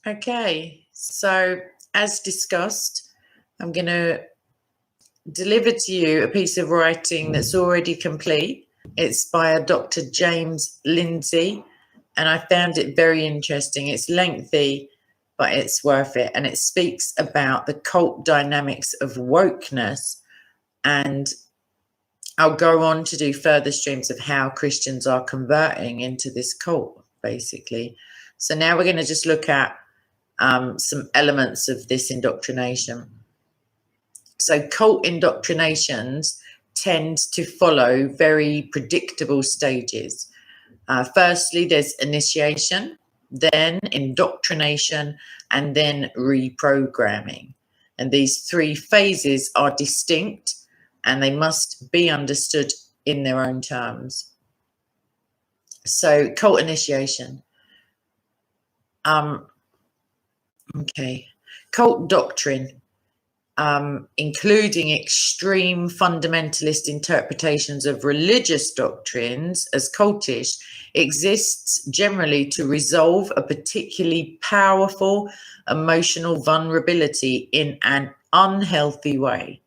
Okay, so as discussed, I'm going to deliver to you a piece of writing that's already complete. It's by a Dr. James Lindsay, and I found it very interesting. It's lengthy, but it's worth it. And it speaks about the cult dynamics of wokeness. And I'll go on to do further streams of how Christians are converting into this cult, basically. So now we're going to just look at some elements of this indoctrination. So cult indoctrinations tend to follow very predictable stages. Firstly, there's initiation, then indoctrination, and then reprogramming. And these three phases are distinct and they must be understood in their own terms. So cult initiation. Okay. Cult doctrine, including extreme fundamentalist interpretations of religious doctrines as cultish, exists generally to resolve a particularly powerful emotional vulnerability in an unhealthy way.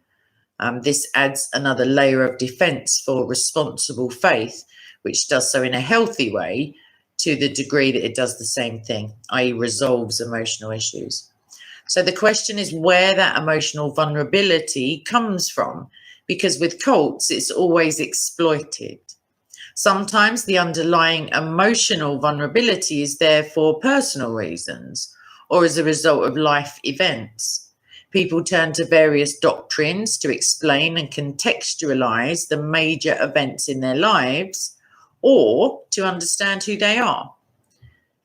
This adds another layer of defense for responsible faith, which does so in a healthy way to the degree that it does the same thing, i.e. resolves emotional issues. So the question is where that emotional vulnerability comes from, because with cults, it's always exploited. Sometimes the underlying emotional vulnerability is there for personal reasons or as a result of life events. People turn to various doctrines to explain and contextualize the major events in their lives or to understand who they are.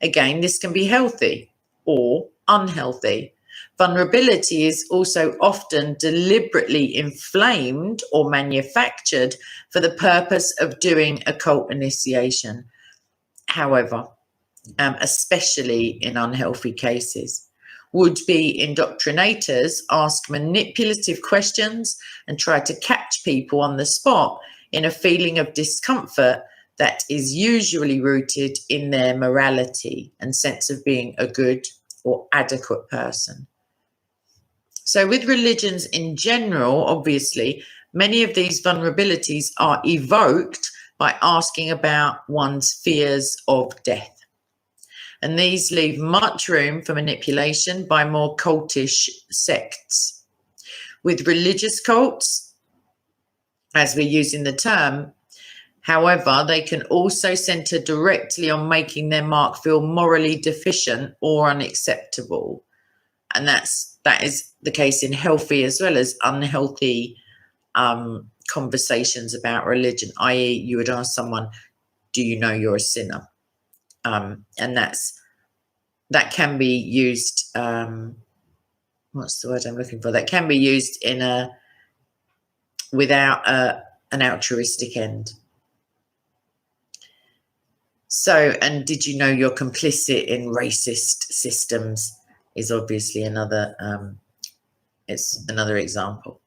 Again, this can be healthy or unhealthy. Vulnerability is also often deliberately inflamed or manufactured for the purpose of doing occult initiation. However, especially in unhealthy cases, would-be indoctrinators ask manipulative questions and try to catch people on the spot in a feeling of discomfort that is usually rooted in their morality and sense of being a good or adequate person. So with religions in general, obviously, many of these vulnerabilities are evoked by asking about one's fears of death. And these leave much room for manipulation by more cultish sects. With religious cults, as we're using the term, however, they can also center directly on making their mark feel morally deficient or unacceptable. And that is the case in healthy as well as unhealthy conversations about religion, i.e. you would ask someone, do you know you're a sinner? And that can be used, what's the word I'm looking for? That can be used without an altruistic end. So, and did you know you're complicit in racist systems is obviously another, it's another example.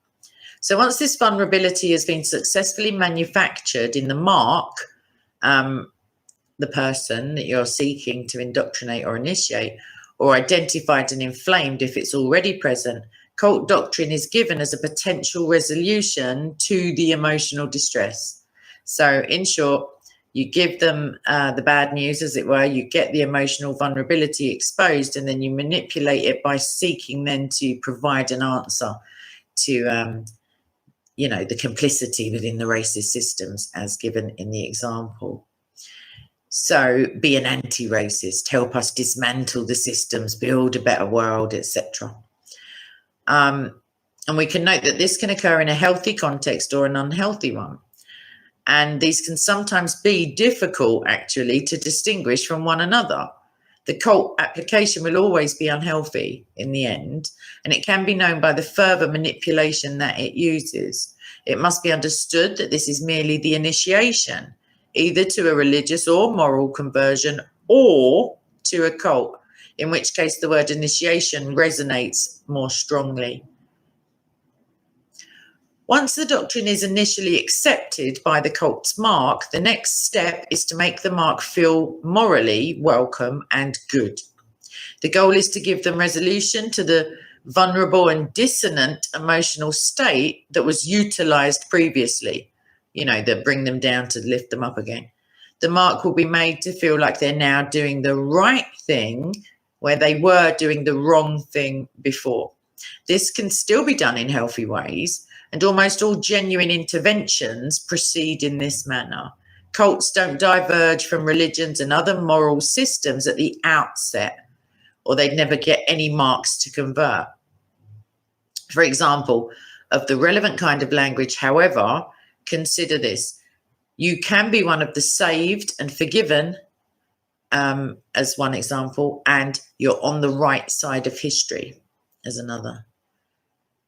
So once this vulnerability has been successfully manufactured in the mark, the person that you're seeking to indoctrinate or initiate, or identified and inflamed if it's already present, cult doctrine is given as a potential resolution to the emotional distress. So in short, you give them the bad news, as it were, you get the emotional vulnerability exposed, and then you manipulate it by seeking then to provide an answer to, you know, the complicity within the racist systems as given in the example. So be an anti-racist, help us dismantle the systems, build a better world, etc. And we can note that this can occur in a healthy context or an unhealthy one. And these can sometimes be difficult, actually, to distinguish from one another. The cult application will always be unhealthy in the end, and it can be known by the further manipulation that it uses. It must be understood that this is merely the initiation, either to a religious or moral conversion or to a cult, in which case the word initiation resonates more strongly. Once the doctrine is initially accepted by the cult's mark, the next step is to make the mark feel morally welcome and good. The goal is to give them resolution to the vulnerable and dissonant emotional state that was utilized previously, that bring them down to lift them up again. The mark will be made to feel like they're now doing the right thing where they were doing the wrong thing before. This can still be done in healthy ways, and almost all genuine interventions proceed in this manner. Cults don't diverge from religions and other moral systems at the outset, or they'd never get any marks to convert. For example, of the relevant kind of language, however, consider this. You can be one of the saved and forgiven, as one example, and you're on the right side of history as another.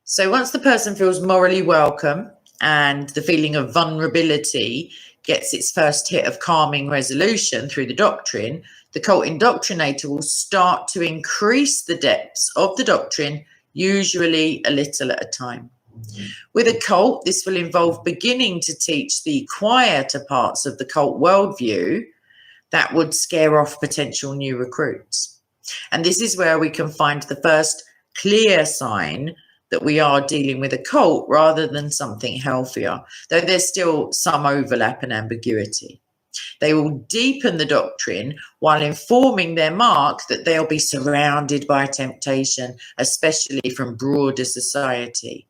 So once the person feels morally welcome and the feeling of vulnerability gets its first hit of calming resolution through the doctrine, the cult indoctrinator will start to increase the depths of the doctrine, usually a little at a time. With a cult, this will involve beginning to teach the quieter parts of the cult worldview that would scare off potential new recruits. And this is where we can find the first clear sign that we are dealing with a cult rather than something healthier, though there's still some overlap and ambiguity. They will deepen the doctrine while informing their mark that they'll be surrounded by temptation, especially from broader society.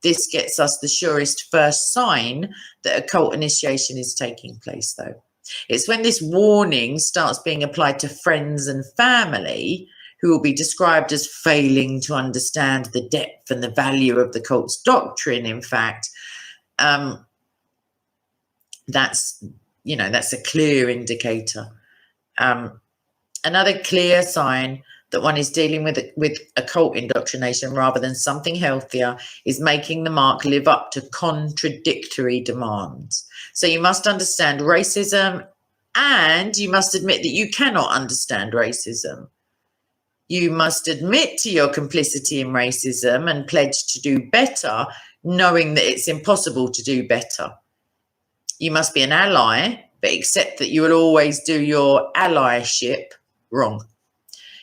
This gets us the surest first sign that a cult initiation is taking place, though. It's when this warning starts being applied to friends and family who will be described as failing to understand the depth and the value of the cult's doctrine. In fact, that's a clear indicator. Another clear sign that one is dealing with a cult indoctrination rather than something healthier is making the mark live up to contradictory demands. So you must understand racism, and you must admit that you cannot understand racism. You must admit to your complicity in racism and pledge to do better, knowing that it's impossible to do better. You must be an ally, but accept that you will always do your allyship wrong.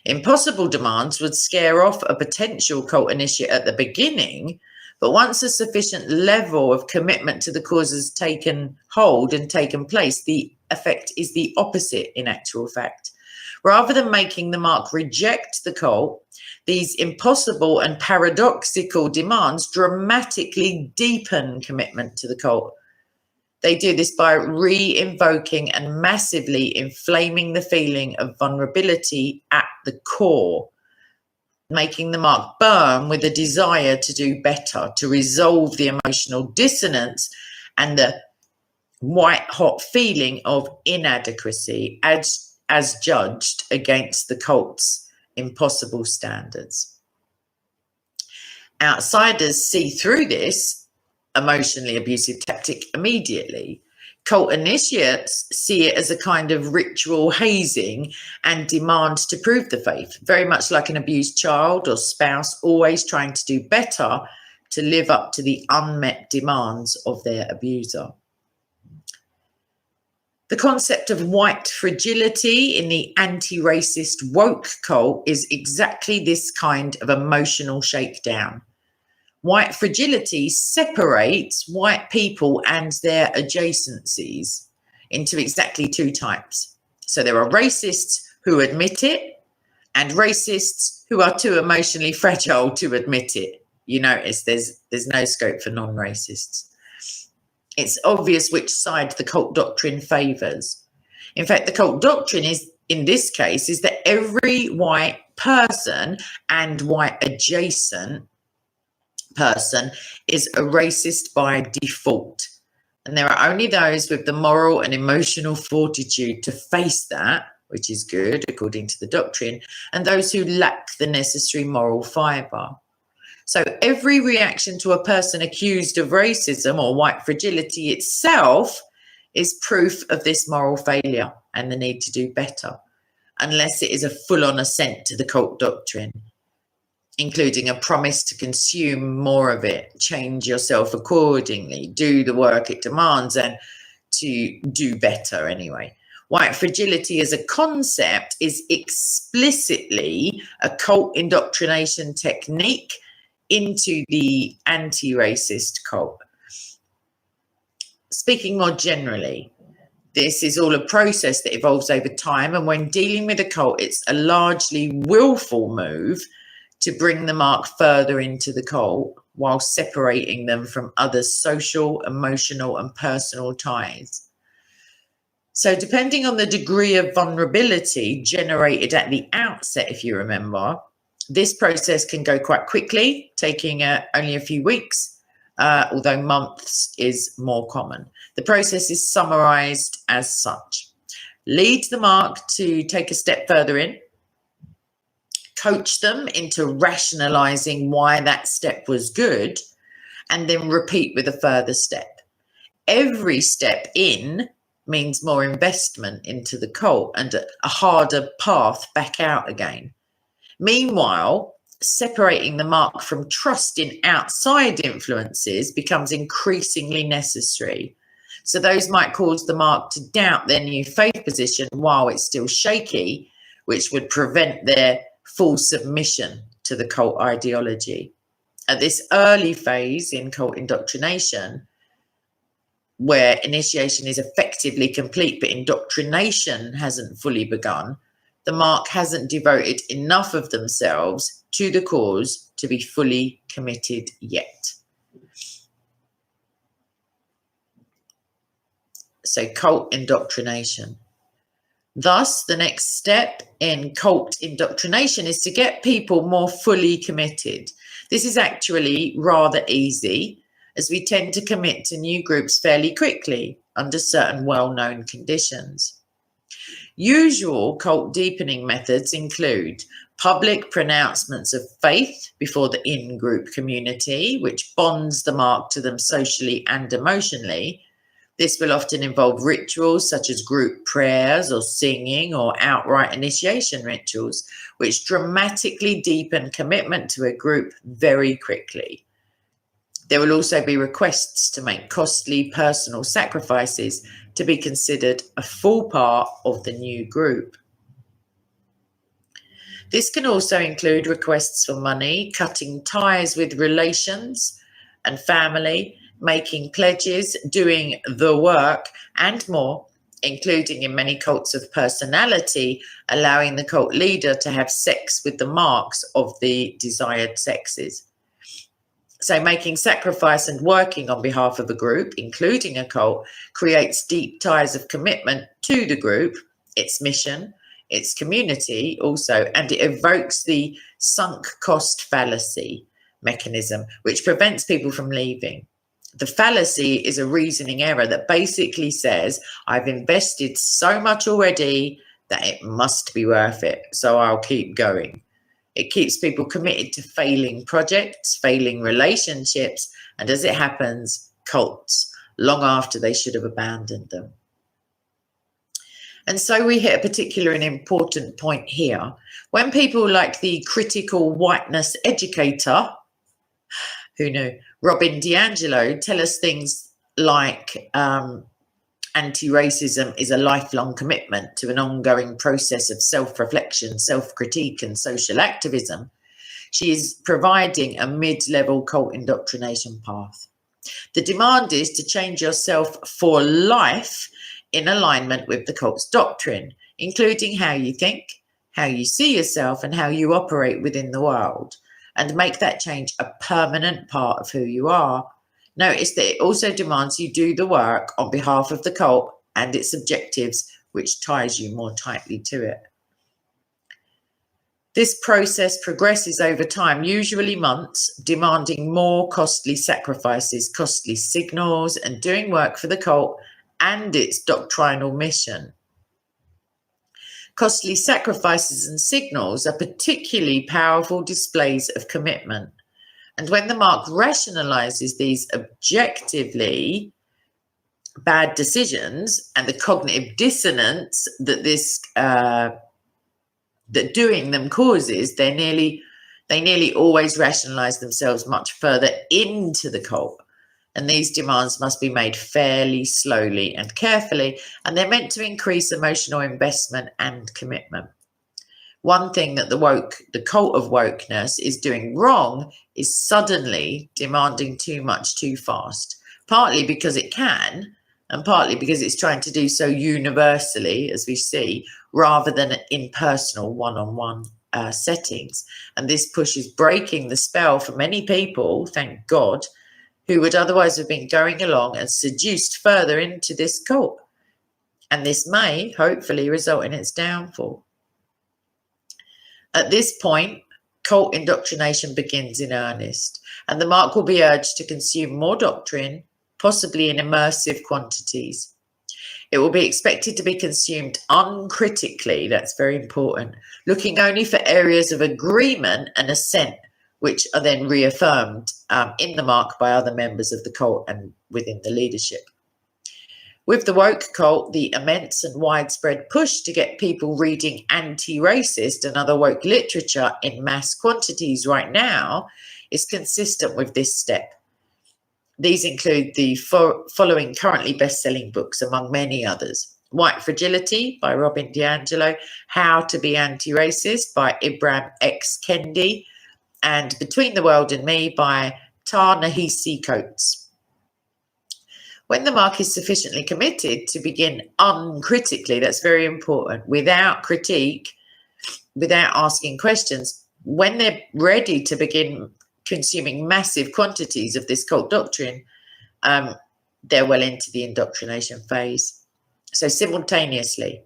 Impossible demands would scare off a potential cult initiate at the beginning, but once a sufficient level of commitment to the cause has taken hold and taken place, the effect is the opposite in actual fact. Rather than making the mark reject the cult, these impossible and paradoxical demands dramatically deepen commitment to the cult. They do this by re-invoking and massively inflaming the feeling of vulnerability at the core, making the mark burn with a desire to do better, to resolve the emotional dissonance and the white-hot feeling of inadequacy as judged against the cult's impossible standards. Outsiders see through this emotionally abusive tactic immediately. Cult initiates see it as a kind of ritual hazing and demand to prove the faith, very much like an abused child or spouse always trying to do better to live up to the unmet demands of their abuser. The concept of white fragility in the anti-racist woke cult is exactly this kind of emotional shakedown. White fragility separates white people and their adjacencies into exactly two types. So there are racists who admit it and racists who are too emotionally fragile to admit it. You notice there's no scope for non-racists. It's obvious which side the cult doctrine favors. In fact, the cult doctrine is, in this case, is that every white person and white adjacent person is a racist by default. And there are only those with the moral and emotional fortitude to face that, which is good according to the doctrine, and those who lack the necessary moral fibre. So every reaction to a person accused of racism or white fragility itself is proof of this moral failure and the need to do better, unless it is a full-on assent to the cult doctrine, including a promise to consume more of it, change yourself accordingly, do the work it demands, and to do better anyway. White fragility as a concept is explicitly a cult indoctrination technique into the anti-racist cult. Speaking more generally, this is all a process that evolves over time, and when dealing with a cult, it's a largely willful move to bring the mark further into the cult while separating them from other social, emotional, and personal ties. So depending on the degree of vulnerability generated at the outset, if you remember, this process can go quite quickly, taking only a few weeks, although months is more common. The process is summarized as such. Lead the mark to take a step further in, coach them into rationalizing why that step was good, and then repeat with a further step. Every step in means more investment into the cult and a harder path back out again. Meanwhile, separating the mark from trust in outside influences becomes increasingly necessary. So those might cause the mark to doubt their new faith position while it's still shaky, which would prevent their full submission to the cult ideology. At this early phase in cult indoctrination, where initiation is effectively complete but indoctrination hasn't fully begun, the mark hasn't devoted enough of themselves to the cause to be fully committed yet. So cult indoctrination. Thus, the next step in cult indoctrination is to get people more fully committed. This is actually rather easy, as we tend to commit to new groups fairly quickly under certain well-known conditions. Usual cult deepening methods include public pronouncements of faith before the in-group community, which bonds the mark to them socially and emotionally. This will often involve rituals such as group prayers or singing or outright initiation rituals, which dramatically deepen commitment to a group very quickly. There will also be requests to make costly personal sacrifices to be considered a full part of the new group. This can also include requests for money, cutting ties with relations and family, making pledges, doing the work, and more, including in many cults of personality, allowing the cult leader to have sex with the marks of the desired sexes. So making sacrifice and working on behalf of a group, including a cult, creates deep ties of commitment to the group, its mission, its community also, and it evokes the sunk cost fallacy mechanism, which prevents people from leaving. The fallacy is a reasoning error that basically says, I've invested so much already that it must be worth it, so I'll keep going. It keeps people committed to failing projects, failing relationships, and as it happens, cults, long after they should have abandoned them. And so we hit a particular and important point here. When people like the critical whiteness educator, who knew, Robin DiAngelo, tell us things like anti-racism is a lifelong commitment to an ongoing process of self-reflection, self-critique, and social activism, she is providing a mid-level cult indoctrination path. The demand is to change yourself for life in alignment with the cult's doctrine, including how you think, how you see yourself, and how you operate within the world, and make that change a permanent part of who you are. Notice that it also demands you do the work on behalf of the cult and its objectives, which ties you more tightly to it. This process progresses over time, usually months, demanding more costly sacrifices, costly signals, and doing work for the cult and its doctrinal mission. Costly sacrifices and signals are particularly powerful displays of commitment. And when the mark rationalizes these objectively bad decisions and the cognitive dissonance that that doing them causes, they nearly always rationalize themselves much further into the cult. And these demands must be made fairly, slowly, and carefully, and they're meant to increase emotional investment and commitment. One thing that the cult of wokeness is doing wrong is suddenly demanding too much too fast, partly because it can, and partly because it's trying to do so universally, as we see, rather than in personal one-on-one settings. And this push is breaking the spell for many people, thank God, who would otherwise have been going along and seduced further into this cult. And this may hopefully result in its downfall. At this point, cult indoctrination begins in earnest, and the mark will be urged to consume more doctrine, possibly in immersive quantities. It will be expected to be consumed uncritically, that's very important, looking only for areas of agreement and assent, which are then reaffirmed in the mark by other members of the cult and within the leadership. With the woke cult, the immense and widespread push to get people reading anti-racist and other woke literature in mass quantities right now is consistent with this step. These include the following currently best-selling books, among many others: White Fragility by Robin DiAngelo, How to Be Anti-Racist by Ibram X. Kendi, and Between the World and Me by Ta-Nehisi Coates. When the mark is sufficiently committed to begin uncritically, that's very important, without critique, without asking questions, when they're ready to begin consuming massive quantities of this cult doctrine, they're well into the indoctrination phase. So simultaneously,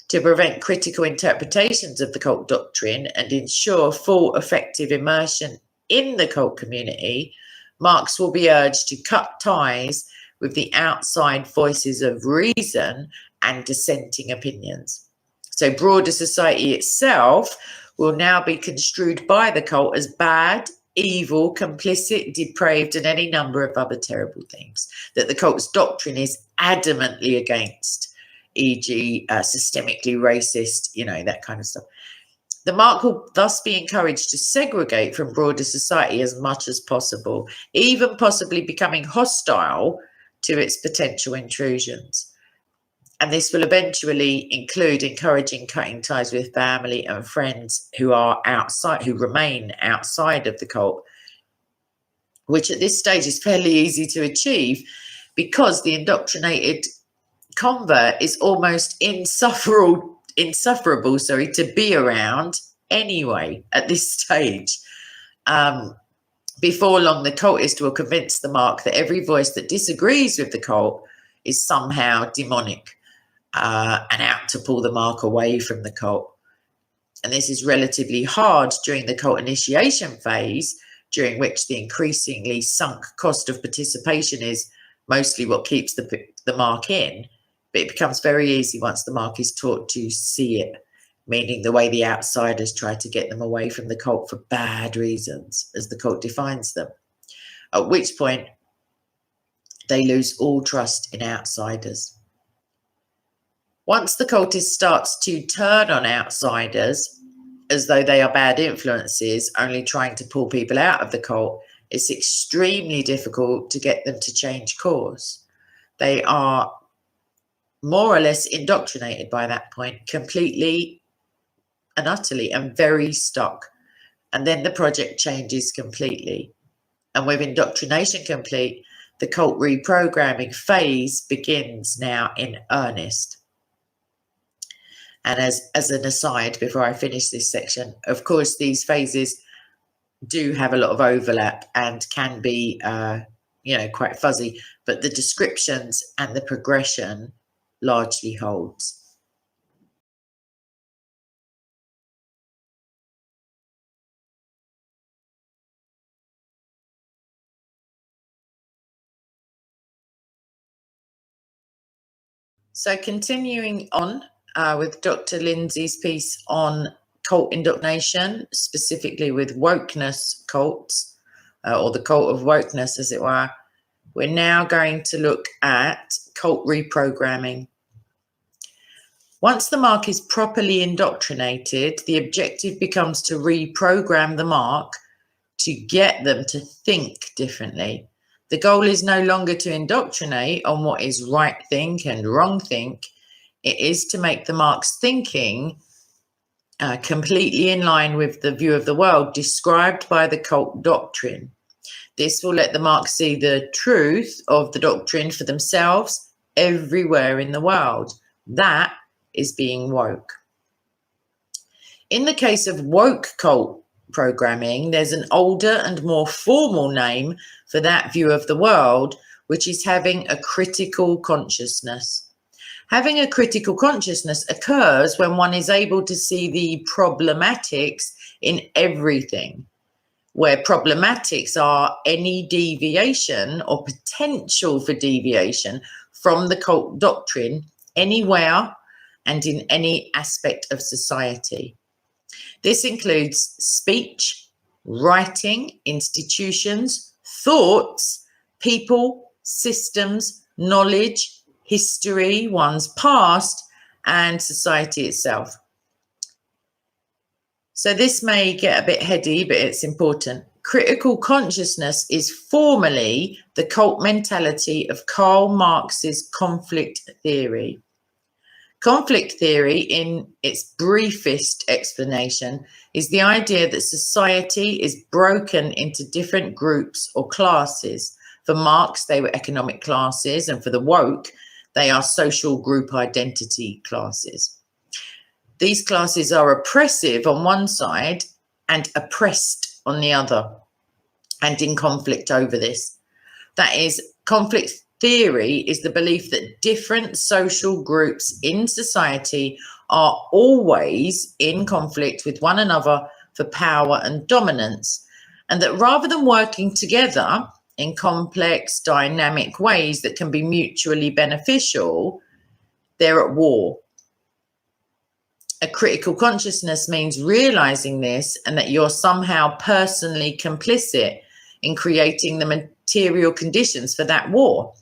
to prevent critical interpretations of the cult doctrine and ensure full effective immersion in the cult community, marks will be urged to cut ties with the outside voices of reason and dissenting opinions. So broader society itself will now be construed by the cult as bad, evil, complicit, depraved, and any number of other terrible things that the cult's doctrine is adamantly against, e.g. Systemically racist, that kind of stuff. The mark will thus be encouraged to segregate from broader society as much as possible, even possibly becoming hostile to its potential intrusions. And this will eventually include encouraging cutting ties with family and friends who remain outside of the cult, which at this stage is fairly easy to achieve because the indoctrinated convert is almost insufferable to be around anyway at this stage. Before long, the cultist will convince the mark that every voice that disagrees with the cult is somehow demonic and out to pull the mark away from the cult. And this is relatively hard during the cult initiation phase, during which the increasingly sunk cost of participation is mostly what keeps the mark in. But it becomes very easy once the mark is taught to see it, meaning the way the outsiders try to get them away from the cult for bad reasons, as the cult defines them, at which point they lose all trust in outsiders. Once the cultist starts to turn on outsiders as though they are bad influences, only trying to pull people out of the cult, it's extremely difficult to get them to change course. They are more or less indoctrinated by that point, completely and utterly, and very stuck. And then the project changes completely. And with indoctrination complete, the cult reprogramming phase begins now in earnest. And as an aside, before I finish this section, of course, these phases do have a lot of overlap and can be, quite fuzzy, but the descriptions and the progression largely holds. So continuing on with Dr. Lindsay's piece on cult indoctrination, specifically with wokeness cults, or the cult of wokeness, as it were, we're now going to look at cult reprogramming. Once the mark is properly indoctrinated, the objective becomes to reprogram the mark to get them to think differently. The goal is no longer to indoctrinate on what is right think and wrong think. It is to make the Marx thinking completely in line with the view of the world described by the cult doctrine. This will let the Marx see the truth of the doctrine for themselves everywhere in the world. That is being woke. In the case of woke cult programming, there's an older and more formal name for that view of the world, which is having a critical consciousness. Having a critical consciousness occurs when one is able to see the problematics in everything, where problematics are any deviation or potential for deviation from the cult doctrine anywhere and in any aspect of society. This includes speech, writing, institutions, thoughts, people, systems, knowledge, history, one's past, and society itself. So this may get a bit heady, but it's important. Critical consciousness is formally the cult mentality of Karl Marx's conflict theory. Conflict theory, in its briefest explanation, is the idea that society is broken into different groups or classes. For Marx, they were economic classes, and for the woke, they are social group identity classes. These classes are oppressive on one side and oppressed on the other, and in conflict over this. That is, conflict theory is the belief that different social groups in society are always in conflict with one another for power and dominance, and that rather than working together in complex, dynamic ways that can be mutually beneficial, they're at war. A critical consciousness means realizing this and that you're somehow personally complicit in creating the material conditions for that war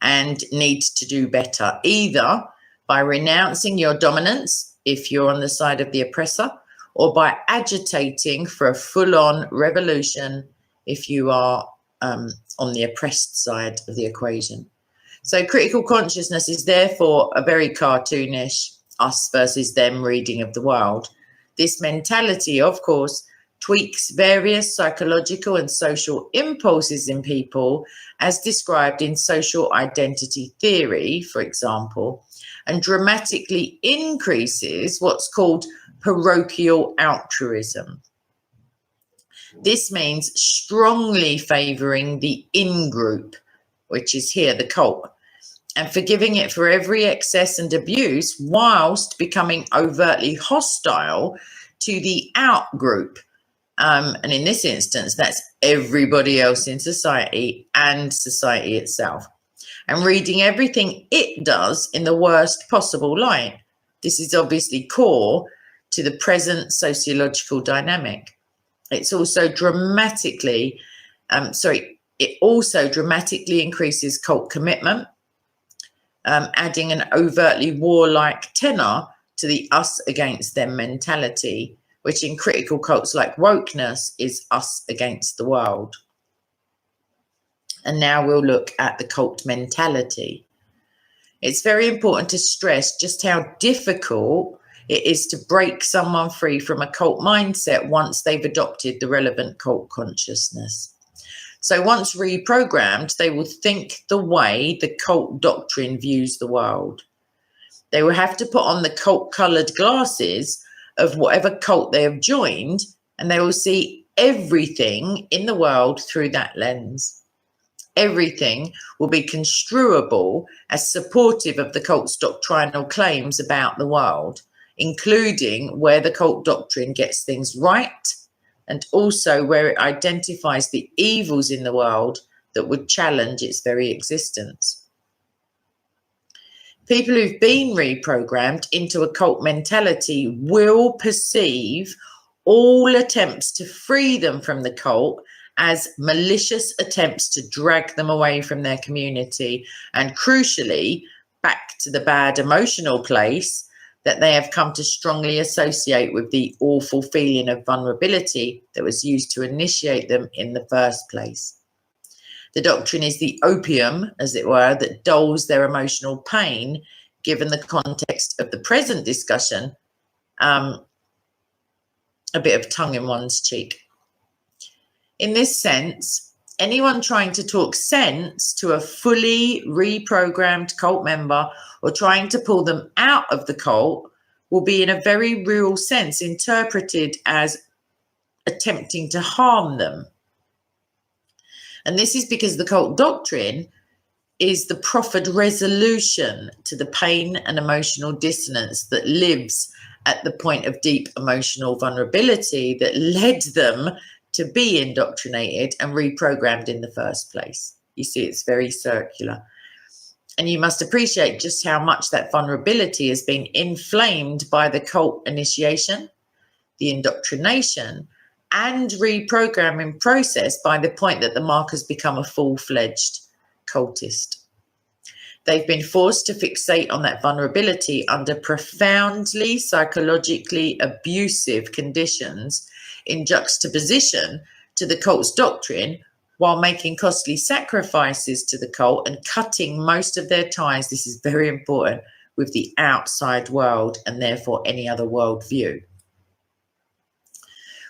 and need to do better, either by renouncing your dominance if you're on the side of the oppressor, or by agitating for a full-on revolution if you are on the oppressed side of the equation. So critical consciousness is therefore a very cartoonish us versus them reading of the world. This mentality, of course, tweaks various psychological and social impulses in people as described in social identity theory, for example, and dramatically increases what's called parochial altruism. This means strongly favouring the in-group, which is here the cult, and forgiving it for every excess and abuse whilst becoming overtly hostile to the out-group. And in this instance, that's everybody else in society and society itself, and reading everything it does in the worst possible light. This is obviously core to the present sociological dynamic. It's also dramatically, it also dramatically increases cult commitment, adding an overtly warlike tenor to the us against them mentality, which in critical cults like wokeness is us against the world. And now we'll look at the cult mentality. It's very important to stress just how difficult it is to break someone free from a cult mindset once they've adopted the relevant cult consciousness. So once reprogrammed, they will think the way the cult doctrine views the world. They will have to put on the cult-coloured glasses of whatever cult they have joined, and they will see everything in the world through that lens. Everything will be construable as supportive of the cult's doctrinal claims about the world, including where the cult doctrine gets things right, and also where it identifies the evils in the world that would challenge its very existence. People who've been reprogrammed into a cult mentality will perceive all attempts to free them from the cult as malicious attempts to drag them away from their community, and crucially, back to the bad emotional place that they have come to strongly associate with the awful feeling of vulnerability that was used to initiate them in the first place. The doctrine is the opium, as it were, that dulls their emotional pain, given the context of the present discussion. A bit of tongue in one's cheek. In this sense, anyone trying to talk sense to a fully reprogrammed cult member or trying to pull them out of the cult will be, in a very real sense, interpreted as attempting to harm them. And this is because the cult doctrine is the proffered resolution to the pain and emotional dissonance that lives at the point of deep emotional vulnerability that led them to be indoctrinated and reprogrammed in the first place. You see, it's very circular. And you must appreciate just how much that vulnerability has been inflamed by the cult initiation, the indoctrination, and reprogramming process by the point that the markers become a full-fledged cultist. They've been forced to fixate on that vulnerability under profoundly psychologically abusive conditions in juxtaposition to the cult's doctrine, while making costly sacrifices to the cult and cutting most of their ties, this is very important, with the outside world and therefore any other worldview.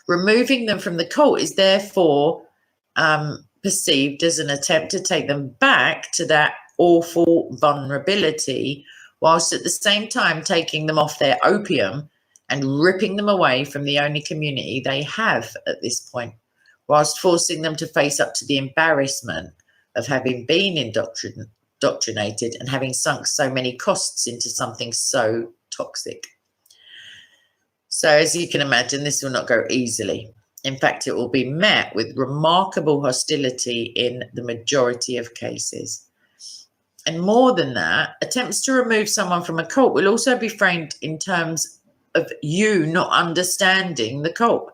Removing them from the cult is therefore perceived as an attempt to take them back to that awful vulnerability, whilst at the same time taking them off their opium and ripping them away from the only community they have at this point, whilst forcing them to face up to the embarrassment of having been indoctrinated and having sunk so many costs into something so toxic. So as you can imagine, this will not go easily. In fact, it will be met with remarkable hostility in the majority of cases. And more than that, attempts to remove someone from a cult will also be framed in terms of you not understanding the cult.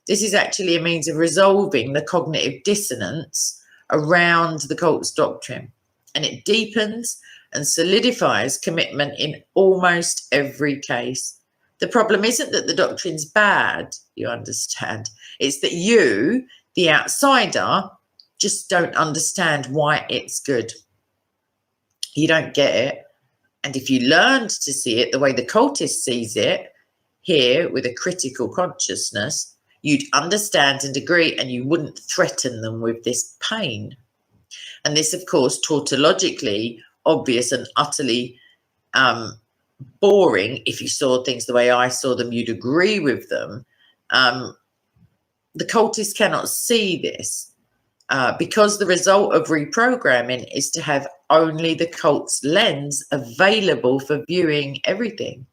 This is actually a means of resolving the cognitive dissonance around the cult's doctrine, and it deepens and solidifies commitment in almost every case. The problem isn't that the doctrine's bad, you understand. It's that you, the outsider, just don't understand why it's good. You don't get it. And if you learned to see it the way the cultist sees it, here with a critical consciousness, you'd understand and agree, and you wouldn't threaten them with this pain. And this, of course, tautologically obvious and utterly boring. If you saw things the way I saw them, you'd agree with them. The cultists cannot see this because the result of reprogramming is to have only the cult's lens available for viewing everything.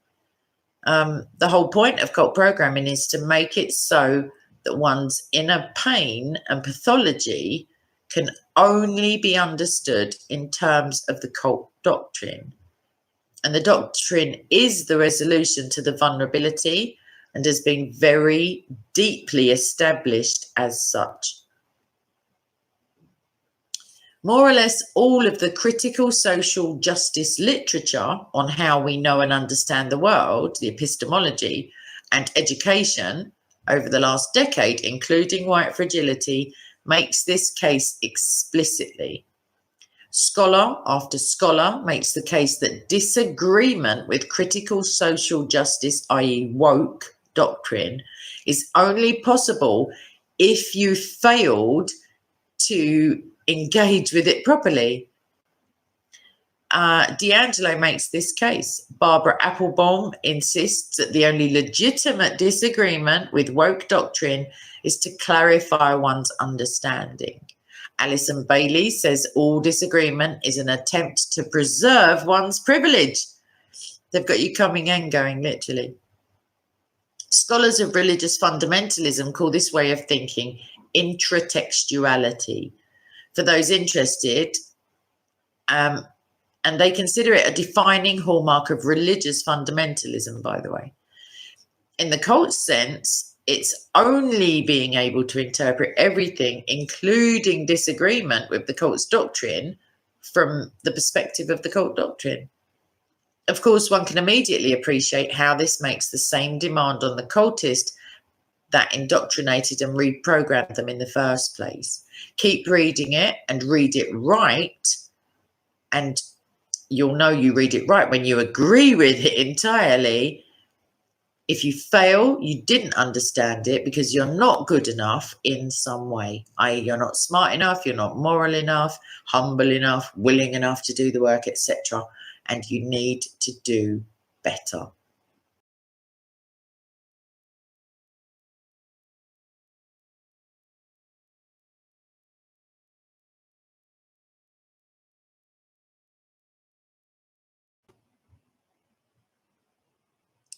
The whole point of cult programming is to make it so that one's inner pain and pathology can only be understood in terms of the cult doctrine. And the doctrine is the resolution to the vulnerability and has been very deeply established as such. More or less all of the critical social justice literature on how we know and understand the world, the epistemology and education over the last decade, including White Fragility, makes this case explicitly. Scholar after scholar makes the case that disagreement with critical social justice, i.e. woke doctrine, is only possible if you failed to engage with it properly. D'Angelo makes this case. Barbara Applebaum insists that the only legitimate disagreement with woke doctrine is to clarify one's understanding. Alison Bailey says all disagreement is an attempt to preserve one's privilege. They've got you coming and going, literally. Scholars of religious fundamentalism call this way of thinking intratextuality. For those interested, and they consider it a defining hallmark of religious fundamentalism, by the way. In the cult sense, it's only being able to interpret everything, including disagreement with the cult's doctrine, from the perspective of the cult doctrine. Of course, one can immediately appreciate how this makes the same demand on the cultist that indoctrinated and reprogrammed them in the first place. Keep reading it and read it right, and you'll know you read it right when you agree with it entirely. If you fail, you didn't understand it because you're not good enough in some way, i.e. you're not smart enough, you're not moral enough, humble enough, willing enough to do the work, etc. And you need to do better.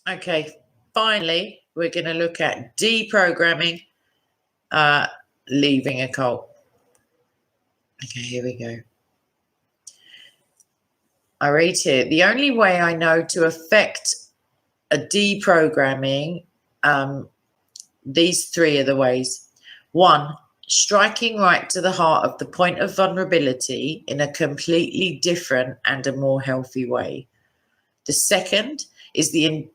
Okay, finally, we're going to look at deprogramming, leaving a cult. Okay, here we go. I read here, the only way I know to affect a deprogramming, these three are the ways. 1, striking right to the heart of the point of vulnerability in a completely different and a more healthy way. The second is the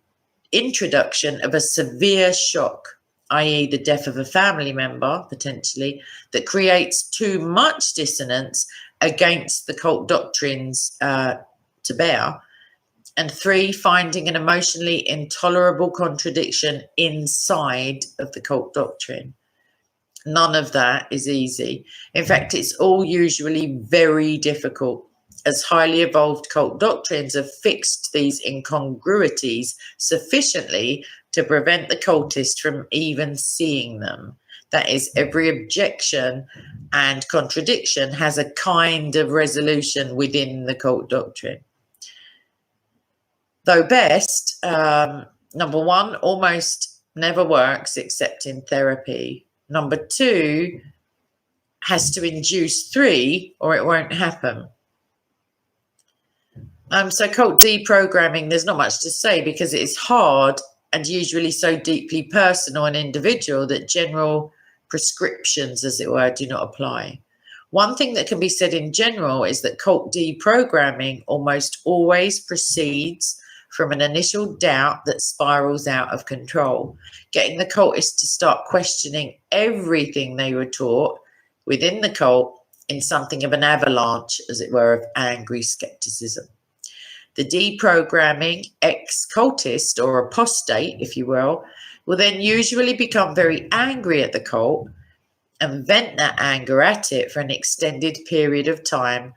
introduction of a severe shock, i.e. the death of a family member, potentially, that creates too much dissonance against the cult doctrines to bear. And 3, finding an emotionally intolerable contradiction inside of the cult doctrine. None of that is easy. In fact, it's all usually very difficult, as highly evolved cult doctrines have fixed these incongruities sufficiently to prevent the cultist from even seeing them. That is, every objection and contradiction has a kind of resolution within the cult doctrine. Though best, number 1, almost never works except in therapy. Number 2, has to induce 3 or it won't happen. So cult deprogramming, there's not much to say because it is hard and usually so deeply personal and individual that general prescriptions, as it were, do not apply. One thing that can be said in general is that cult deprogramming almost always proceeds from an initial doubt that spirals out of control, getting the cultists to start questioning everything they were taught within the cult in something of an avalanche, as it were, of angry skepticism. The deprogramming ex-cultist or apostate, if you will then usually become very angry at the cult and vent that anger at it for an extended period of time.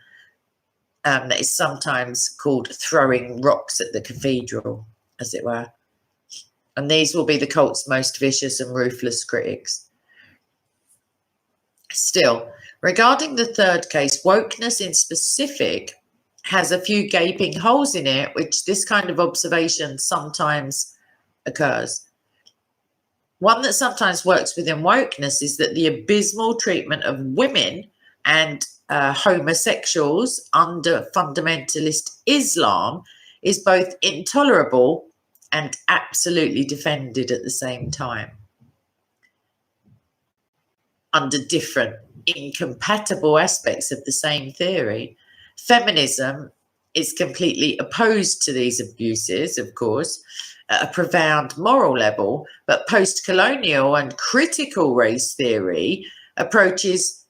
That is sometimes called throwing rocks at the cathedral, as it were. And these will be the cult's most vicious and ruthless critics. Still, regarding the third case, wokeness in specific has a few gaping holes in it, which this kind of observation sometimes occurs. One that sometimes works within wokeness is that the abysmal treatment of women and homosexuals under fundamentalist Islam is both intolerable and absolutely defended at the same time. Under different, incompatible aspects of the same theory. Feminism is completely opposed to these abuses, of course, at a profound moral level, but post-colonial and critical race theory approaches,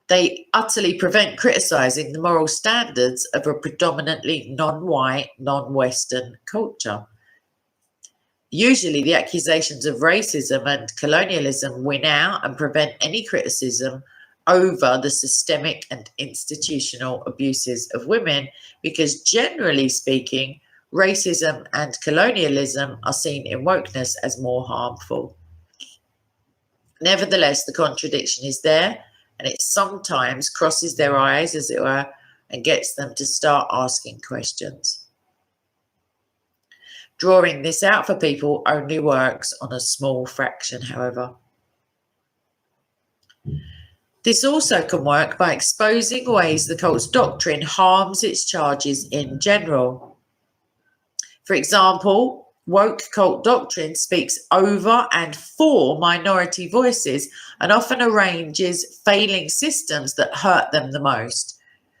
they utterly prevent criticizing the moral standards of a predominantly non-white, non-Western culture. Usually the accusations of racism and colonialism win out and prevent any criticism over the systemic and institutional abuses of women, because generally speaking, racism and colonialism are seen in wokeness as more harmful. Nevertheless, the contradiction is there, and it sometimes crosses their eyes, as it were, and gets them to start asking questions. Drawing this out for people only works on a small fraction, however. This also can work by exposing ways the cult's doctrine harms its charges in general. For example, woke cult doctrine speaks over and for minority voices and often arranges failing systems that hurt them the most.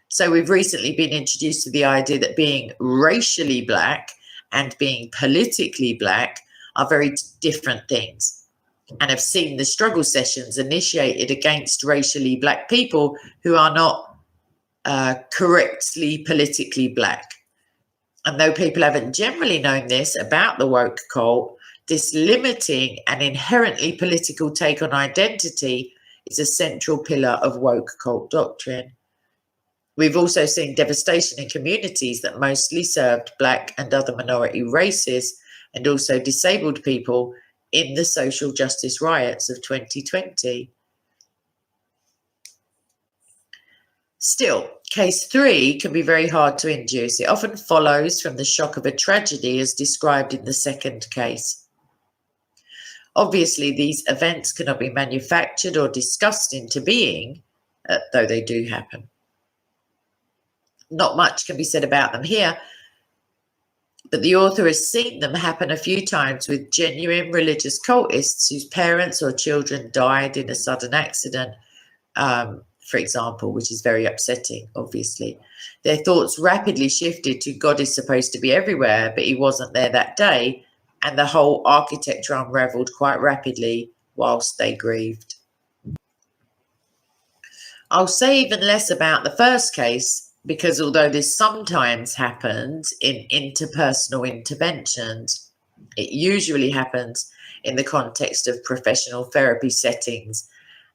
So we've recently been introduced to the idea that being racially black and being politically black are very different things, and have seen the struggle sessions initiated against racially black people who are not correctly politically black. And though people haven't generally known this about the woke cult, this limiting and inherently political take on identity is a central pillar of woke cult doctrine. We've also seen devastation in communities that mostly served black and other minority races, and also disabled people, in the social justice riots of 2020. Still, case 3 can be very hard to induce. It often follows from the shock of a tragedy as described in the second case. Obviously, these events cannot be manufactured or discussed into being, though they do happen. Not much can be said about them here, but the author has seen them happen a few times with genuine religious cultists whose parents or children died in a sudden accident, for example, which is very upsetting, obviously. Their thoughts rapidly shifted to God is supposed to be everywhere, but he wasn't there that day, and the whole architecture unraveled quite rapidly whilst they grieved. I'll say even less about the first case, because although this sometimes happens in interpersonal interventions, it usually happens in the context of professional therapy settings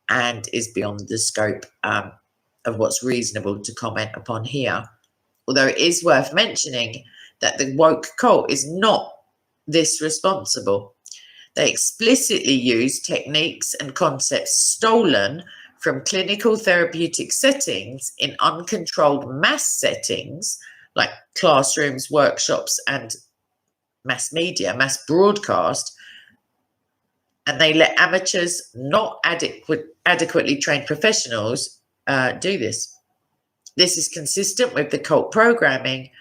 and is beyond the scope of what's reasonable to comment upon here. Although it is worth mentioning that the woke cult is not this responsible. They explicitly use techniques and concepts stolen from clinical therapeutic settings in uncontrolled mass settings like classrooms, workshops, and mass media, mass broadcast, and they let amateurs, not adequately trained professionals, do this. This is consistent with the cult programming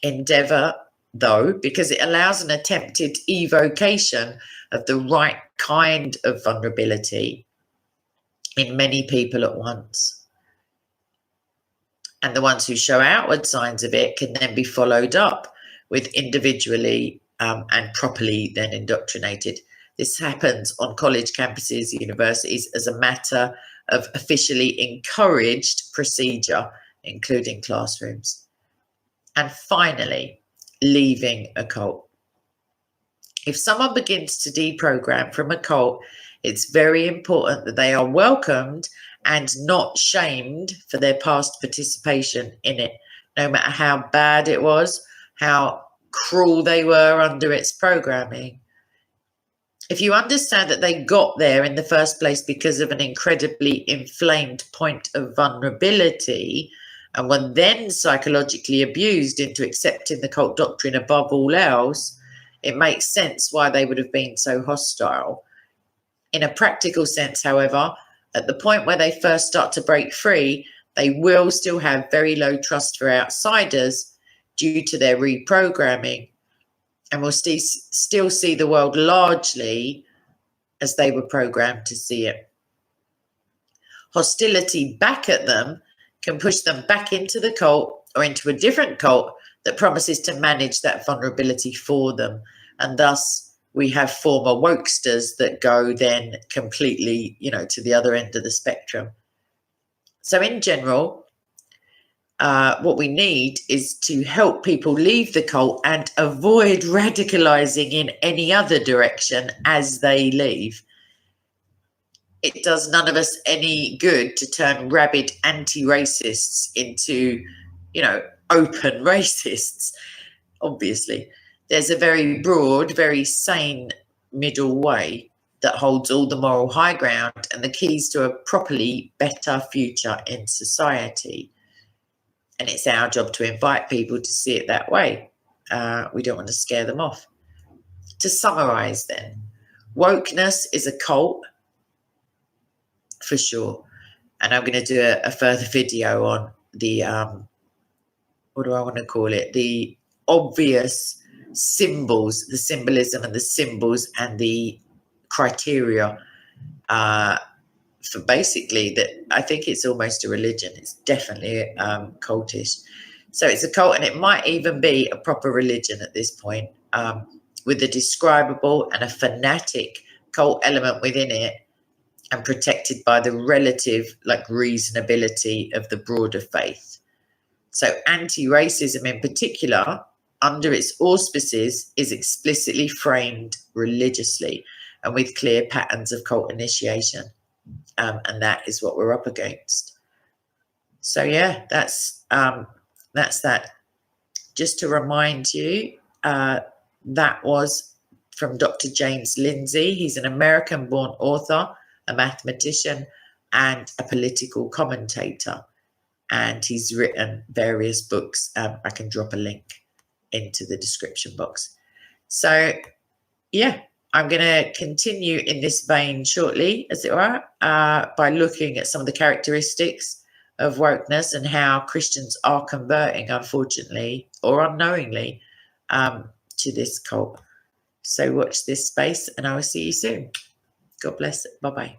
endeavor, though, because it allows an attempted evocation of the right kind of vulnerability in many people at once. And the ones who show outward signs of it can then be followed up with individually and properly then indoctrinated. This happens on college campuses, universities, as a matter of officially encouraged procedure, including classrooms. And finally, leaving a cult. If someone begins to deprogram from a cult, it's very important that they are welcomed and not shamed for their past participation in it, no matter how bad it was, how cruel they were under its programming. If you understand that they got there in the first place because of an incredibly inflamed point of vulnerability and were then psychologically abused into accepting the cult doctrine above all else, it makes sense why they would have been so hostile. In a practical sense, however, at the point where they first start to break free, they will still have very low trust for outsiders due to their reprogramming, and will still see the world largely as they were programmed to see it. Hostility back at them can push them back into the cult or into a different cult that promises to manage that vulnerability for them. And thus, we have former wokesters that go then completely, to the other end of the spectrum. So in general, what we need is to help people leave the cult and avoid radicalizing in any other direction as they leave. It does none of us any good to turn rabid anti-racists into, open racists, obviously. There's a very broad, very sane middle way that holds all the moral high ground and the keys to a properly better future in society. And it's our job to invite people to see it that way. We don't want to scare them off. To summarize then, wokeness is a cult for sure. And I'm going to do a further video on the, what do I want to call it? The obvious symbols, the symbolism and the symbols and the criteria for basically that. I think it's almost a religion. It's definitely cultish. So it's a cult, and it might even be a proper religion at this point. with a describable and a fanatic cult element within it, and protected by the relative reasonability of the broader faith. So anti-racism in particular, under its auspices, is explicitly framed religiously and with clear patterns of cult initiation. And that is what we're up against. So yeah, that's that. Just to remind you, that was from Dr. James Lindsay. He's an American-born author, a mathematician, and a political commentator. And he's written various books. I can drop a link into the description box. So, yeah, I'm going to continue in this vein shortly, as it were, by looking at some of the characteristics of wokeness and how Christians are converting, unfortunately, or unknowingly, to this cult. So watch this space, and I will see you soon. God bless. Bye-bye.